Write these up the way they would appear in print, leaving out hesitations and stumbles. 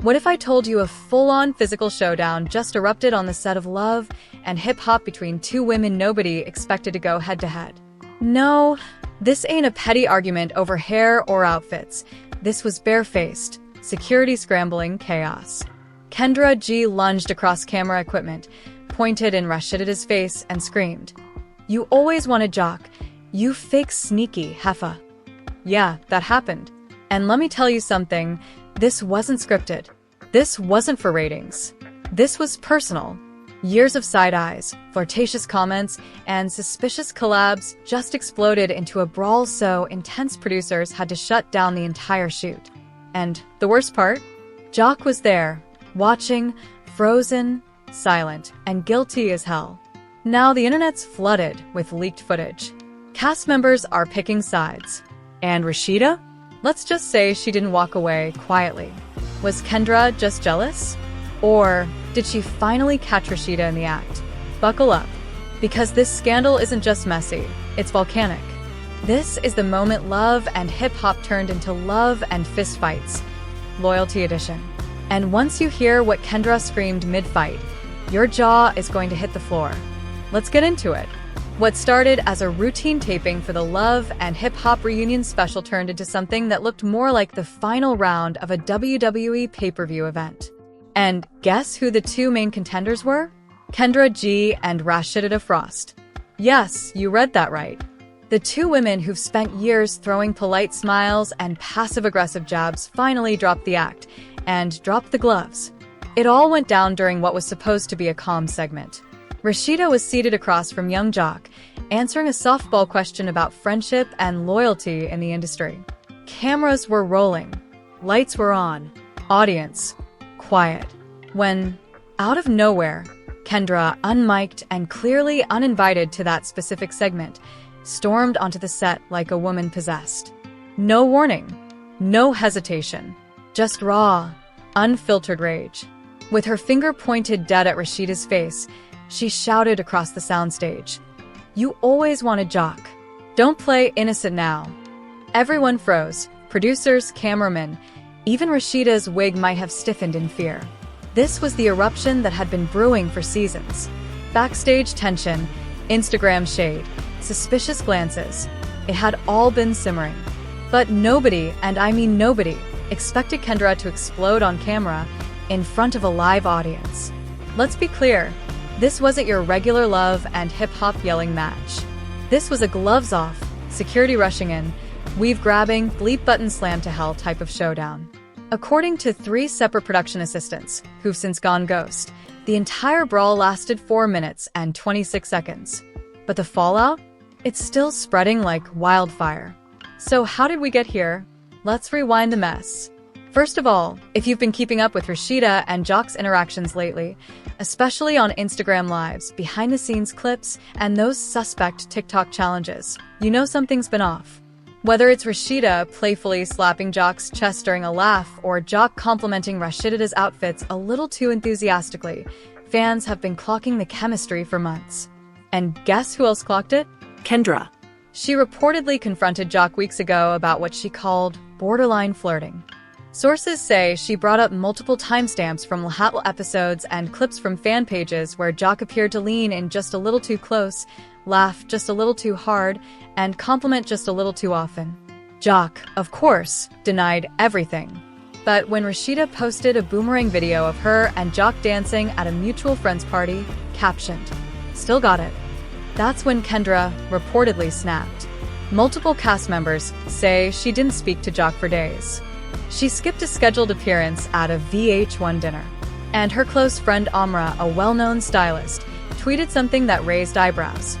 What if I told you a full-on physical showdown just erupted on the set of Love and Hip Hop between two women nobody expected to go head-to-head? No, this ain't a petty argument over hair or outfits. This was barefaced, security scrambling chaos. Kendra G lunged across camera equipment, pointed in Rasheeda's face, and screamed, "You always wanted Jock. You fake sneaky heifer." Yeah, that happened. And let me tell you something, this wasn't scripted. This wasn't for ratings. This was personal. Years of side eyes, flirtatious comments, and suspicious collabs just exploded into a brawl so intense producers had to shut down the entire shoot. And the worst part? Jock was there, watching, frozen, silent, and guilty as hell. Now the internet's flooded with leaked footage. Cast members are picking sides. And Rasheeda? Let's just say she didn't walk away quietly. Was Kendra just jealous? Or did she finally catch Rasheeda in the act? Buckle up, because this scandal isn't just messy, it's volcanic. This is the moment Love and Hip Hop turned into love and fistfights. Loyalty edition. And once you hear what Kendra screamed mid-fight, your jaw is going to hit the floor. Let's get into it. What started as a routine taping for the Love and Hip Hop reunion special turned into something that looked more like the final round of a WWE pay-per-view event. And guess who the two main contenders were? Kendra G and Rasheeda Frost. Yes, you read that right. The two women who've spent years throwing polite smiles and passive-aggressive jabs finally dropped the act and dropped the gloves. It all went down during what was supposed to be a calm segment. Rasheeda was seated across from young Jock, answering a softball question about friendship and loyalty in the industry. Cameras were rolling. Lights were on. Audience quiet. When, out of nowhere, Kendra, unmiked and clearly uninvited to that specific segment, stormed onto the set like a woman possessed. No warning. No hesitation. Just raw, unfiltered rage. With her finger pointed dead at Rasheeda's face, she shouted across the soundstage, "You always wanted Jock. Don't play innocent now." Everyone froze. Producers, cameramen, even Rasheeda's wig might have stiffened in fear. This was the eruption that had been brewing for seasons. Backstage tension, Instagram shade, suspicious glances. It had all been simmering. But nobody, and I mean nobody, expected Kendra to explode on camera in front of a live audience. Let's be clear. This wasn't your regular Love and Hip Hop yelling match. This was a gloves off, security rushing in, weave grabbing, bleep button slam to hell type of showdown. According to 3 separate production assistants, who've since gone ghost, the entire brawl lasted 4 minutes and 26 seconds. But the fallout? It's still spreading like wildfire. So how did we get here? Let's rewind the mess. First of all, if you've been keeping up with Rasheeda and Jock's interactions lately, especially on Instagram Lives, behind-the-scenes clips, and those suspect TikTok challenges, you know something's been off. Whether it's Rasheeda playfully slapping Jock's chest during a laugh or Jock complimenting Rasheeda's outfits a little too enthusiastically, fans have been clocking the chemistry for months. And guess who else clocked it? Kendra. She reportedly confronted Jock weeks ago about what she called borderline flirting. Sources say she brought up multiple timestamps from Lahatl episodes and clips from fan pages where Jock appeared to lean in just a little too close, laugh just a little too hard, and compliment just a little too often. Jock, of course, denied everything. But when Rasheeda posted a boomerang video of her and Jock dancing at a mutual friend's party, captioned, "Still got it," that's when Kendra reportedly snapped. Multiple cast members say she didn't speak to Jock for days. She skipped a scheduled appearance at a VH1 dinner. And her close friend Amra, a well-known stylist, tweeted something that raised eyebrows.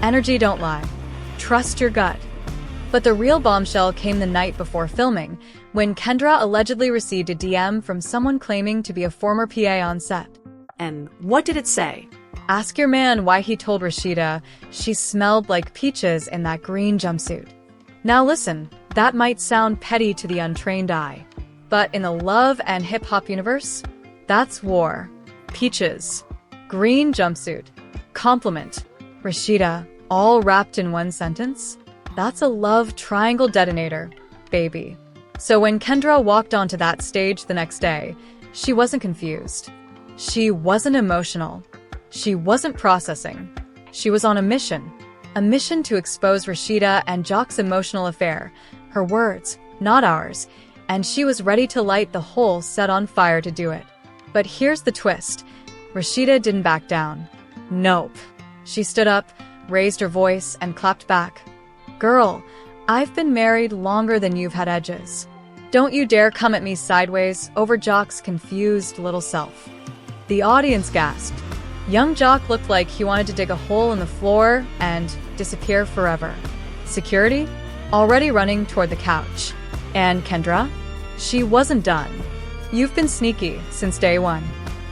"Energy don't lie. Trust your gut." But the real bombshell came the night before filming, when Kendra allegedly received a DM from someone claiming to be a former PA on set. And what did it say? Ask your man why he told Rasheeda she smelled like peaches in that green jumpsuit. Now listen, that might sound petty to the untrained eye, but in the Love and Hip Hop universe, that's war. Peaches, green jumpsuit, compliment, Rasheeda, all wrapped in one sentence? That's a love triangle detonator, baby. So when Kendra walked onto that stage the next day, She wasn't confused. She wasn't emotional. She wasn't processing. She was on a mission. A mission to expose Rasheeda and Jock's emotional affair. Her words, not ours. And she was ready to light the whole set on fire to do it. But here's the twist. Rasheeda didn't back down. Nope. She stood up, raised her voice, and clapped back. Girl, I've been married longer than you've had edges. Don't you dare come at me sideways over Jock's confused little self. The audience gasped. Young Jock looked like he wanted to dig a hole in the floor and disappear forever. Security? Already running toward the couch. And Kendra? She wasn't done. You've been sneaky since day one.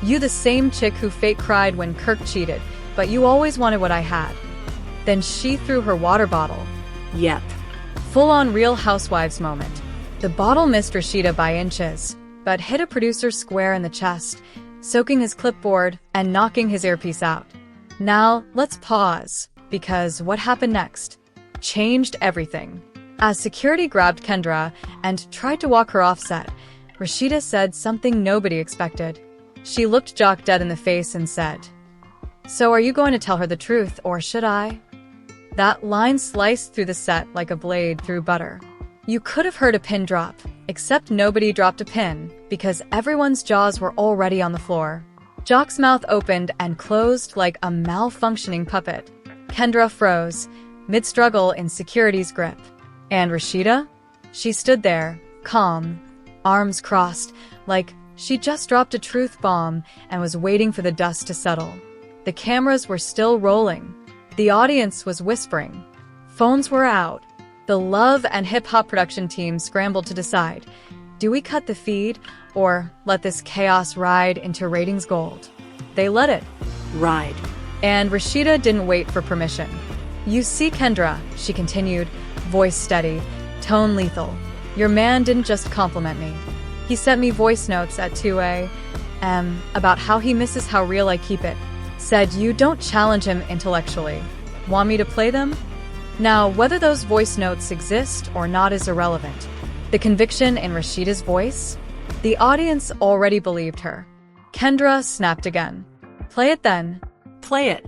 You the same chick who fake cried when Kirk cheated, but you always wanted what I had. Then she threw her water bottle. Yep. Full-on Real Housewives moment. The bottle missed Rasheeda by inches, but hit a producer square in the chest, soaking his clipboard and knocking his earpiece out. Now, let's pause, because what happened next changed everything. As security grabbed Kendra and tried to walk her off set, Rasheeda said something nobody expected. She looked Jock dead in the face and said, "So are you going to tell her the truth, or should I?" That line sliced through the set like a blade through butter. You could have heard a pin drop, except nobody dropped a pin, because everyone's jaws were already on the floor. Jock's mouth opened and closed like a malfunctioning puppet. Kendra froze, mid-struggle in security's grip. And Rasheeda? She stood there, calm, arms crossed, like she just dropped a truth bomb and was waiting for the dust to settle. The cameras were still rolling. The audience was whispering. Phones were out. The Love and Hip Hop production team scrambled to decide, do we cut the feed or let this chaos ride into ratings gold? They let it Ride. And Rasheeda didn't wait for permission. You see, Kendra, she continued, voice steady, tone lethal. Your man didn't just compliment me. He sent me voice notes at 2 a.m. about how he misses how real I keep it. Said you don't challenge him intellectually. Want me to play them? Now, whether those voice notes exist or not is irrelevant. The conviction in Rasheeda's voice? The audience already believed her. Kendra snapped again. Play it then. Play it.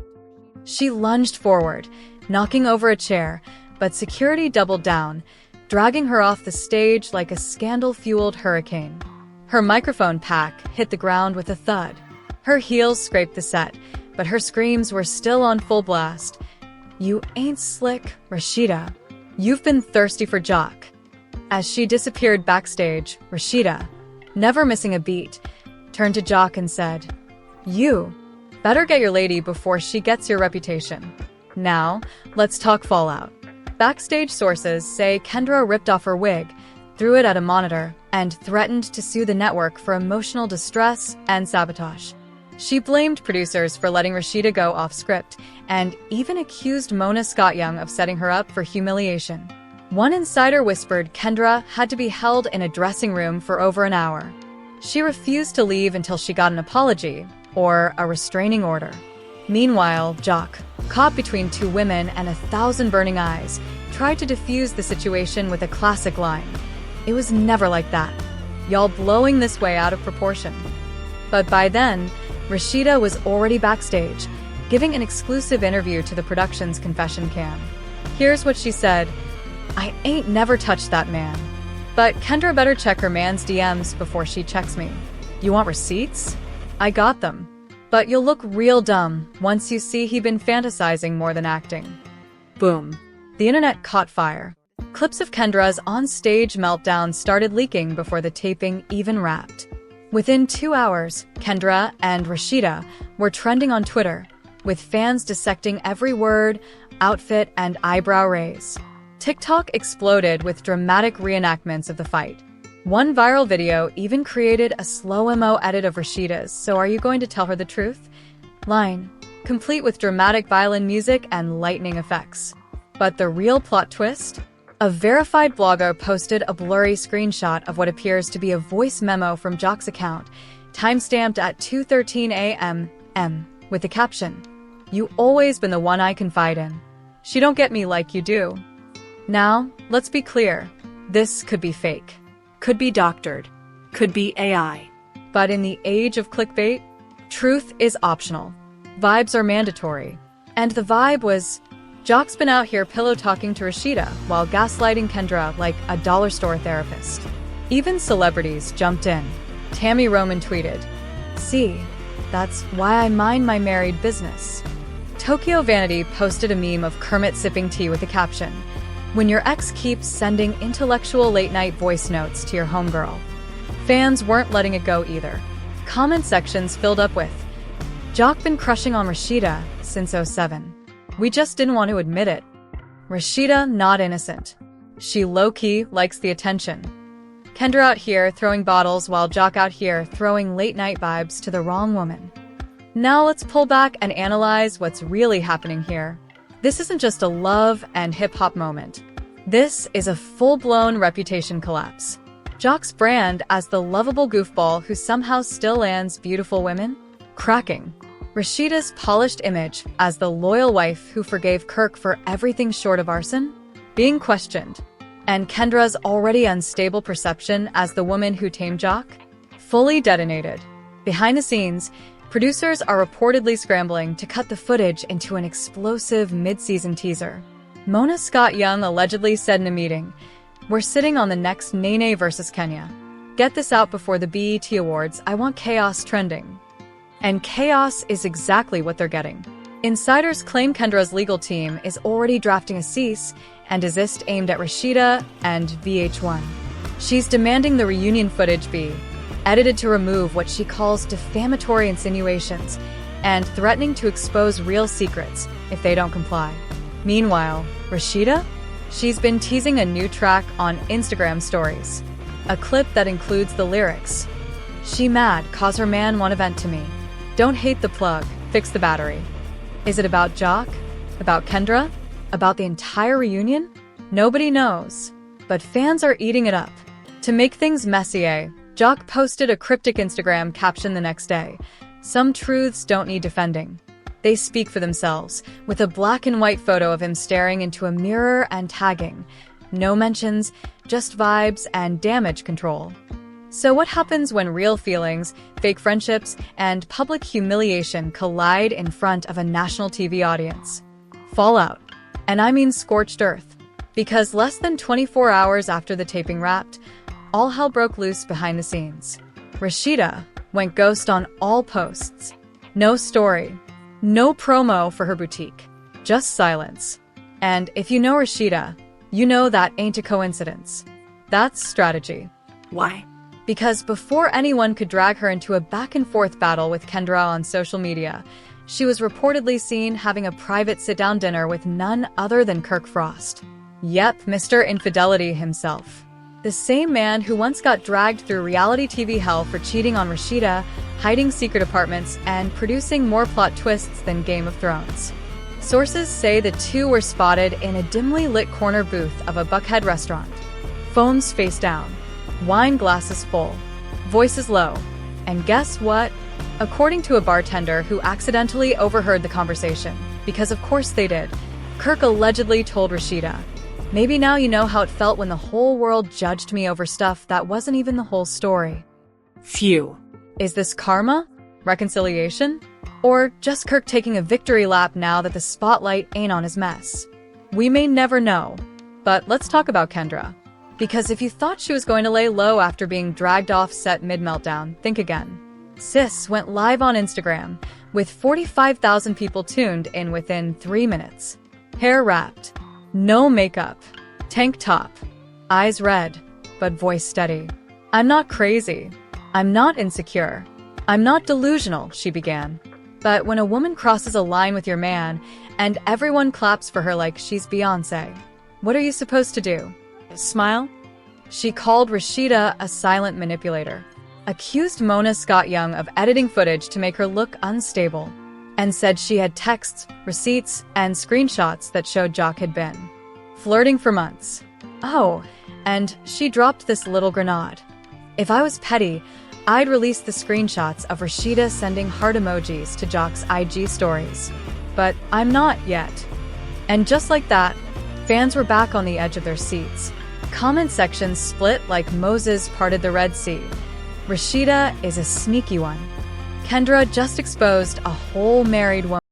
She lunged forward, knocking over a chair, but security doubled down, dragging her off the stage like a scandal-fueled hurricane. Her microphone pack hit the ground with a thud. Her heels scraped the set, but her screams were still on full blast. You ain't slick, Rasheeda. You've been thirsty for Jock. As she disappeared backstage, Rasheeda, never missing a beat, turned to Jock and said, "You better get your lady before she gets your reputation. Now, let's talk fallout." Backstage sources say Kendra ripped off her wig, threw it at a monitor, and threatened to sue the network for emotional distress and sabotage. She blamed producers for letting Rasheeda go off script, and even accused Mona Scott-Young of setting her up for humiliation. One insider whispered Kendra had to be held in a dressing room for over an hour. She refused to leave until she got an apology, or a restraining order. Meanwhile, Jock, caught between two women and 1,000 burning eyes, tried to defuse the situation with a classic line. It was never like that. Y'all blowing this way out of proportion. But by then, Rasheeda was already backstage, giving an exclusive interview to the production's confession cam. Here's what she said. "I ain't never touched that man. But Kendra better check her man's DMs before she checks me. You want receipts? I got them. But you'll look real dumb once you see he been fantasizing more than acting." Boom. The internet caught fire. Clips of Kendra's on-stage meltdown started leaking before the taping even wrapped. Within 2 hours, Kendra and Rasheeda were trending on Twitter, with fans dissecting every word, outfit, and eyebrow raise. TikTok exploded with dramatic reenactments of the fight. One viral video even created a slow-mo edit of Rasheeda's "So are you going to tell her the truth?" line, complete with dramatic violin music and lightning effects. But the real plot twist? A verified blogger posted a blurry screenshot of what appears to be a voice memo from Jock's account, timestamped at 2:13 a.m. with the caption, "You always been the one I confide in. She don't get me like you do." Now, let's be clear. This could be fake. Could be doctored. Could be AI. But in the age of clickbait, truth is optional. Vibes are mandatory. And the vibe was, Jock's been out here pillow talking to Rasheeda while gaslighting Kendra like a dollar store therapist. Even celebrities jumped in. Tammy Roman tweeted, "See, that's why I mind my married business." Tokyo Vanity posted a meme of Kermit sipping tea with the caption, "When your ex keeps sending intellectual late-night voice notes to your homegirl." Fans weren't letting it go either. Comment sections filled up with, "Jock been crushing on Rasheeda since '07. We just didn't want to admit it. Rasheeda not innocent. She low-key likes the attention. Kendra out here throwing bottles while Jock out here throwing late-night vibes to the wrong woman." Now let's pull back and analyze what's really happening here. This isn't just a love and hip-hop moment. This is a full-blown reputation collapse. Jock's brand as the lovable goofball who somehow still lands beautiful women? Cracking. Rasheeda's polished image as the loyal wife who forgave Kirk for everything short of arson? Being questioned. And Kendra's already unstable perception as the woman who tamed Jock? Fully detonated. Behind the scenes, producers are reportedly scrambling to cut the footage into an explosive mid-season teaser. Mona Scott Young allegedly said in a meeting, "We're sitting on the next Nene versus Kenya. Get this out before the BET Awards. I want chaos trending." And chaos is exactly what they're getting. Insiders claim Kendra's legal team is already drafting a cease and desist aimed at Rasheeda and VH1. She's demanding the reunion footage be edited to remove what she calls defamatory insinuations and threatening to expose real secrets if they don't comply. Meanwhile, Rasheeda? She's been teasing a new track on Instagram stories. A clip that includes the lyrics, "She mad, cause her man wanna vent to me. Don't hate the plug, fix the battery." Is it about Jock? About Kendra? About the entire reunion? Nobody knows. But fans are eating it up. To make things messier, Jock posted a cryptic Instagram caption the next day. "Some truths don't need defending. They speak for themselves," with a black and white photo of him staring into a mirror and tagging. No mentions, just vibes and damage control. So what happens when real feelings, fake friendships, and public humiliation collide in front of a national TV audience? Fallout. And I mean scorched earth. Because less than 24 hours after the taping wrapped, all hell broke loose behind the scenes. Rasheeda went ghost on all posts. No story. No promo for her boutique. Just silence. And if you know Rasheeda, you know that ain't a coincidence. That's strategy. Why? Because before anyone could drag her into a back-and-forth battle with Kendra on social media, she was reportedly seen having a private sit-down dinner with none other than Kirk Frost. Yep, Mr. Infidelity himself. The same man who once got dragged through reality TV hell for cheating on Rasheeda, hiding secret apartments, and producing more plot twists than Game of Thrones. Sources say the two were spotted in a dimly lit corner booth of a Buckhead restaurant. Phones face down. Wine glasses full. Voices low. And guess what? According to a bartender who accidentally overheard the conversation, because of course they did, Kirk allegedly told Rasheeda, "Maybe now you know how it felt when the whole world judged me over stuff that wasn't even the whole story." Phew. Is this karma? Reconciliation? Or just Kirk taking a victory lap now that the spotlight ain't on his mess? We may never know. But let's talk about Kendra. Because if you thought she was going to lay low after being dragged off set mid-meltdown, think again. Sis went live on Instagram, with 45,000 people tuned in within 3 minutes. Hair wrapped. No makeup. Tank top. Eyes red, but voice steady. "I'm not crazy. I'm not insecure. I'm not delusional," she began. But when a woman crosses a line with your man, and everyone claps for her like she's Beyoncé, what are you supposed to do? Smile? She called Rasheeda a silent manipulator, accused Mona Scott Young of editing footage to make her look unstable, and said she had texts, receipts, and screenshots that showed Jock had been flirting for months. Oh, and she dropped this little grenade. "If I was petty, I'd release the screenshots of Rasheeda sending heart emojis to Jock's IG stories. But I'm not yet." And just like that, fans were back on the edge of their seats. Comment sections split like Moses parted the Red Sea. Rasheeda is a sneaky one. Kendra just exposed a whole married woman.